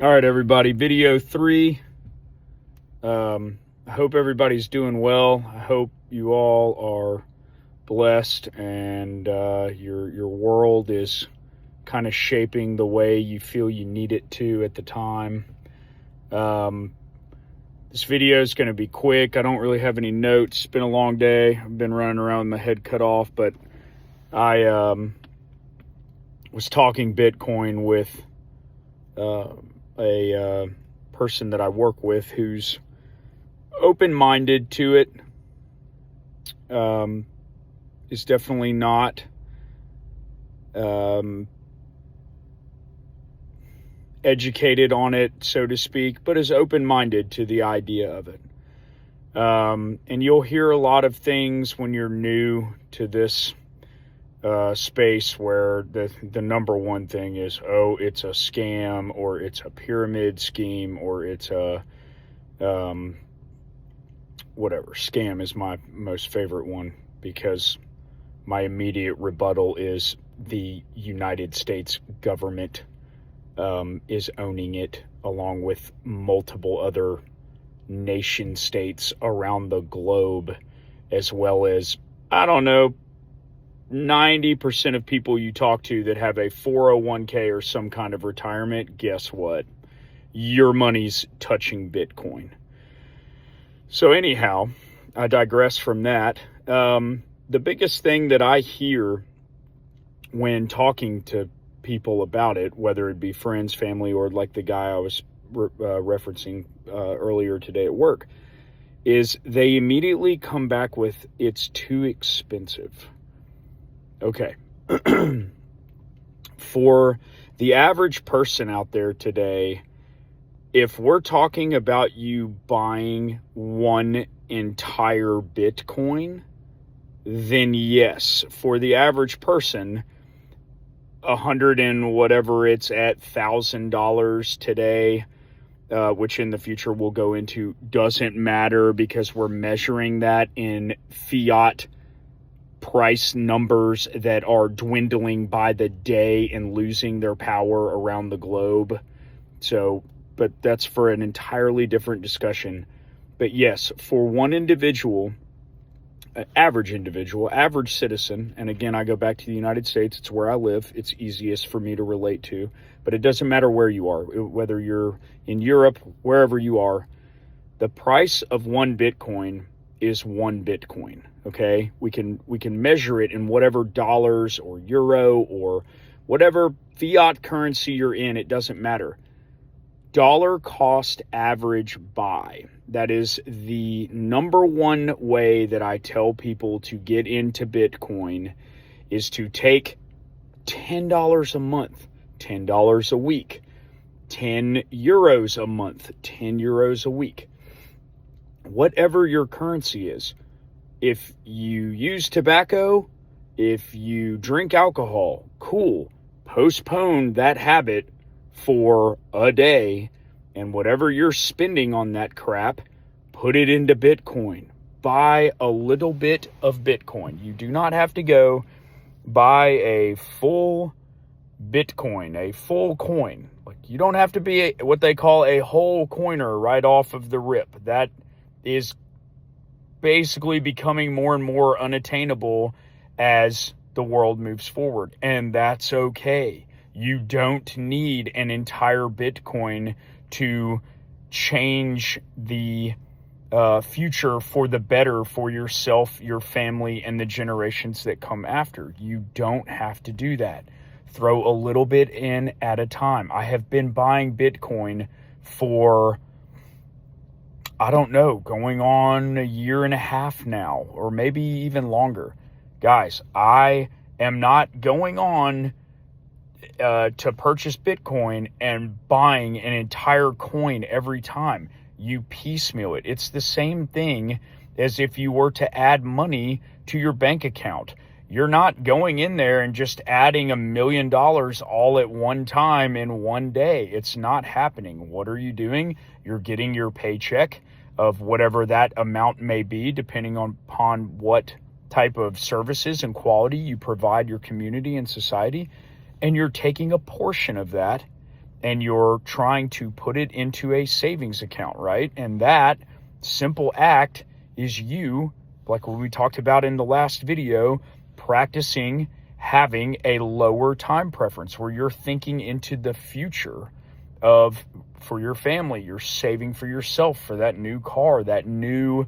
All right, everybody, video 3. I hope everybody's doing well. I hope you all are blessed and your world is kind of shaping the way you feel you need it to at the time. This video is going to be quick. I don't really have any notes. It's been a long day. I've been running around with my head cut off, but I was talking Bitcoin with a person that I work with who's open-minded to it. Is definitely not educated on it, so to speak, but is open-minded to the idea of it. And you'll hear a lot of things when you're new to this space where the number one thing is, oh, it's a scam, or it's a pyramid scheme, or it's a whatever. Scam is my most favorite one because my immediate rebuttal is the United States government is owning it, along with multiple other nation states around the globe, as well as, I don't know, 90% of people you talk to that have a 401k or some kind of retirement, guess what? Your money's touching Bitcoin. So anyhow, I digress from that. The biggest thing that I hear when talking to people about it, whether it be friends, family, or like the guy I was referencing earlier today at work, is they immediately come back with, it's too expensive. Okay. For the average person out there today, if we're talking about you buying one entire Bitcoin, then yes, for the average person, $100 and whatever it's at $1,000 today, which in the future we'll go into, doesn't matter because we're measuring that in fiat price numbers that are dwindling by the day and losing their power around the globe. So, but that's for an entirely different discussion. But yes, for one individual, average citizen, and again, I go back to the United States, it's where I live, it's easiest for me to relate to, but it doesn't matter where you are, whether you're in Europe, wherever you are, the price of one Bitcoin is one Bitcoin. Okay, we can measure it in whatever dollars or euro or whatever fiat currency you're in. It doesn't matter. Dollar cost average buy. That is the number one way that I tell people to get into Bitcoin, is to take $10 a month, $10 a week, 10 euros a month, 10 euros a week. Whatever your currency is. If you use tobacco, if you drink alcohol, cool. Postpone that habit for a day, and whatever you're spending on that crap, put it into Bitcoin. Buy a little bit of Bitcoin. You do not have to go buy a full Bitcoin, a full coin. Like, you don't have to be what they call a whole coiner right off of the rip. That is basically becoming more and more unattainable as the world moves forward, and that's okay. You don't need an entire Bitcoin to change the future for the better for yourself, your family, and the generations that come after. You don't have to do that. Throw a little bit in at a time. I have been buying Bitcoin for, I don't know, going on a year and a half now, or maybe even longer. Guys, I am not going on to purchase Bitcoin and buying an entire coin every time. You piecemeal it. It's the same thing as if you were to add money to your bank account. You're not going in there and just adding $1 million all at one time in one day. It's not happening. What are you doing? You're getting your paycheck of whatever that amount may be, depending upon what type of services and quality you provide your community and society. And you're taking a portion of that and you're trying to put it into a savings account, right? And that simple act is you, like what we talked about in the last video, practicing having a lower time preference where you're thinking into the future for your family. You're saving for yourself, for that new car, that new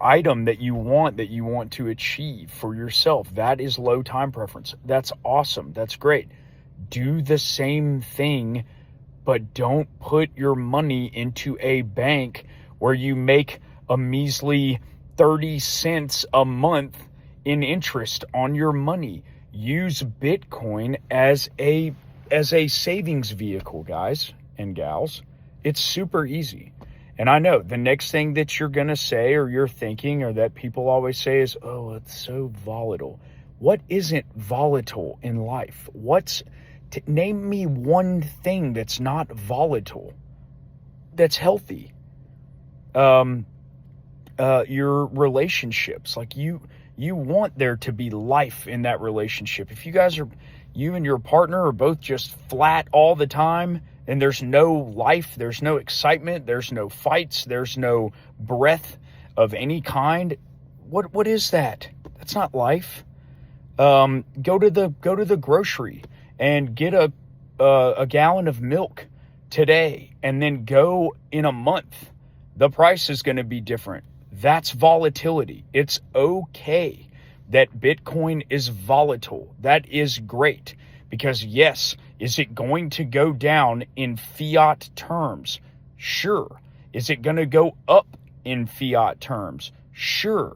item that you want to achieve for yourself. That is low time preference. That's awesome. That's great. Do the same thing, but don't put your money into a bank where you make a measly 30 cents a month in interest on your money. Use Bitcoin as a savings vehicle, guys and gals. It's super easy. And I know the next thing that you're going to say, or you're thinking, or that people always say is, oh, it's so volatile. What isn't volatile in life? Name me one thing that's not volatile, that's healthy. Your relationships, like you want there to be life in that relationship. If you and your partner are both just flat all the time, and there's no life, there's no excitement, there's no fights, there's no breath of any kind, what is that? That's not life. Go to the grocery and get a gallon of milk today, and then go in a month. The price is going to be different. That's volatility. It's okay that Bitcoin is volatile. That is great, because yes, is it going to go down in fiat terms? Sure. Is it going to go up in fiat terms? Sure.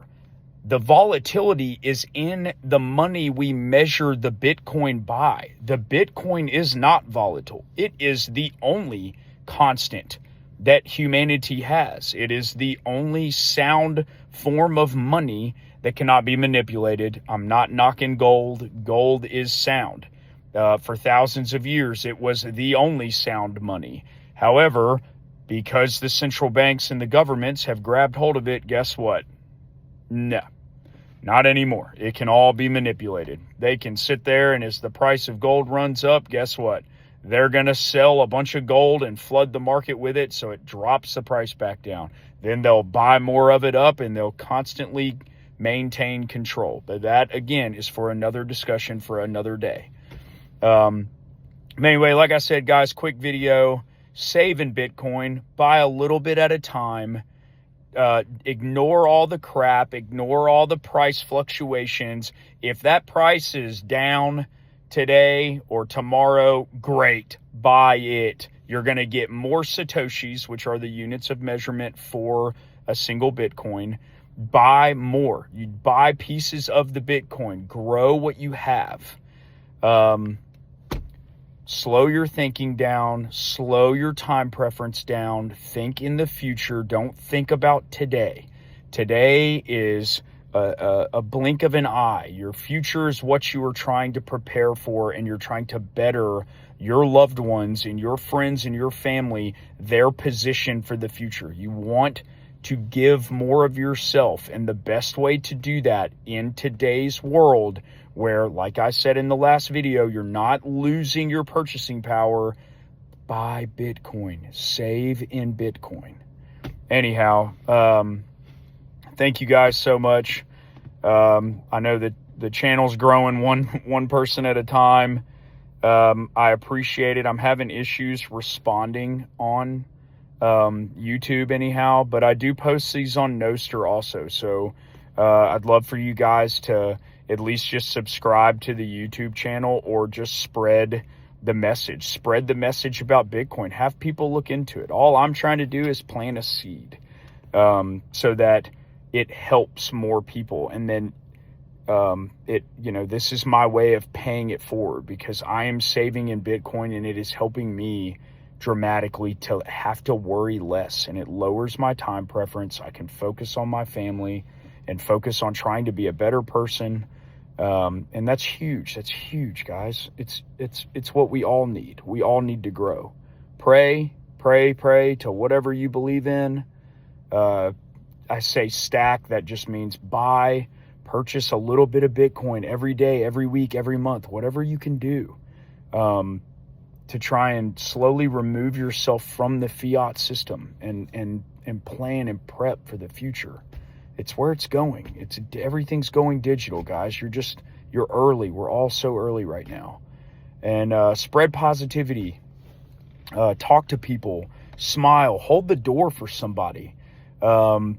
The volatility is in the money we measure the Bitcoin by. The Bitcoin is not volatile. It is the only constant that humanity has. It is the only sound form of money that cannot be manipulated. I'm not knocking gold. Gold is sound. For thousands of years, it was the only sound money. However, because the central banks and the governments have grabbed hold of it, guess what? No, not anymore. It can all be manipulated. They can sit there, and as the price of gold runs up, guess what? They're going to sell a bunch of gold and flood the market with it, so it drops the price back down. Then they'll buy more of it up, and they'll constantly maintain control. But that, again, is for another discussion for another day. Anyway, like I said, guys, quick video. Save in Bitcoin. Buy a little bit at a time. Ignore all the crap. Ignore all the price fluctuations. If that price is down today or tomorrow, great. Buy it. You're going to get more Satoshis, which are the units of measurement for a single Bitcoin. Buy more. You buy pieces of the Bitcoin. Grow what you have. Slow your thinking down. Slow your time preference down. Think in the future. Don't think about today. Today is a blink of an eye. Your future is what you are trying to prepare for, and you're trying to better your loved ones and your friends and your family, their position for the future. You want to give more of yourself, and the best way to do that in today's world, where, like I said in the last video, you're not losing your purchasing power, buy Bitcoin. Save in Bitcoin. Anyhow, thank you guys so much. I know that the channel's growing one person at a time. I appreciate it. I'm having issues responding on YouTube anyhow, but I do post these on Noster also. So I'd love for you guys to at least just subscribe to the YouTube channel, or just spread the message. Spread the message about Bitcoin. Have people look into it. All I'm trying to do is plant a seed so that it helps more people. And then this is my way of paying it forward, because I am saving in Bitcoin, and it is helping me dramatically to have to worry less, and it lowers my time preference. I can focus on my family and focus on trying to be a better person. And that's huge. That's huge, guys. It's what we all need. We all need to grow. Pray to whatever you believe in. I say stack. That just means purchase a little bit of Bitcoin every day, every week, every month, whatever you can do, to try and slowly remove yourself from the fiat system and plan and prep for the future. It's where it's going. Everything's going digital, guys. You're early. We're all so early right now. And spread positivity. Talk to people. Smile. Hold the door for somebody. Do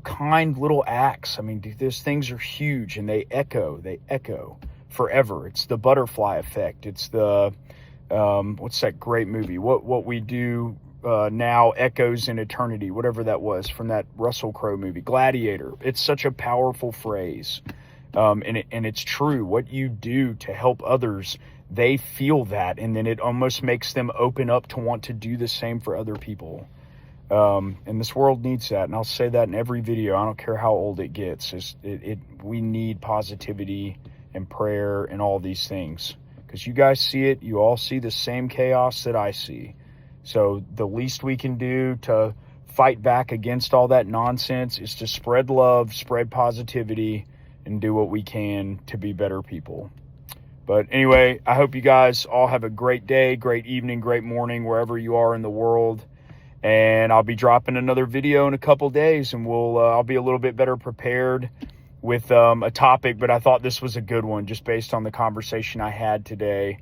kind little acts. I mean, those things are huge, and they echo forever. It's the butterfly effect. It's the what's that great movie? What we do now echoes in eternity, whatever that was, from that Russell Crowe movie, Gladiator. It's such a powerful phrase, and it's true. What you do to help others, they feel that, and then it almost makes them open up to want to do the same for other people. And this world needs that, and I'll say that in every video. I don't care how old it gets. We need positivity and prayer and all these things, because you guys see it. You all see the same chaos that I see. So the least we can do to fight back against all that nonsense is to spread love, spread positivity, and do what we can to be better people. But anyway, I hope you guys all have a great day, great evening, great morning, wherever you are in the world. And I'll be dropping another video in a couple days, and I'll be a little bit better prepared with a topic, but I thought this was a good one just based on the conversation I had today.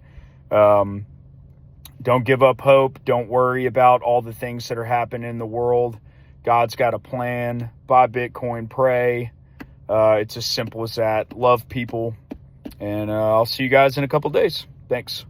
Don't give up hope. Don't worry about all the things that are happening in the world. God's got a plan. Buy Bitcoin, pray. It's as simple as that. Love people. And I'll see you guys in a couple days. Thanks.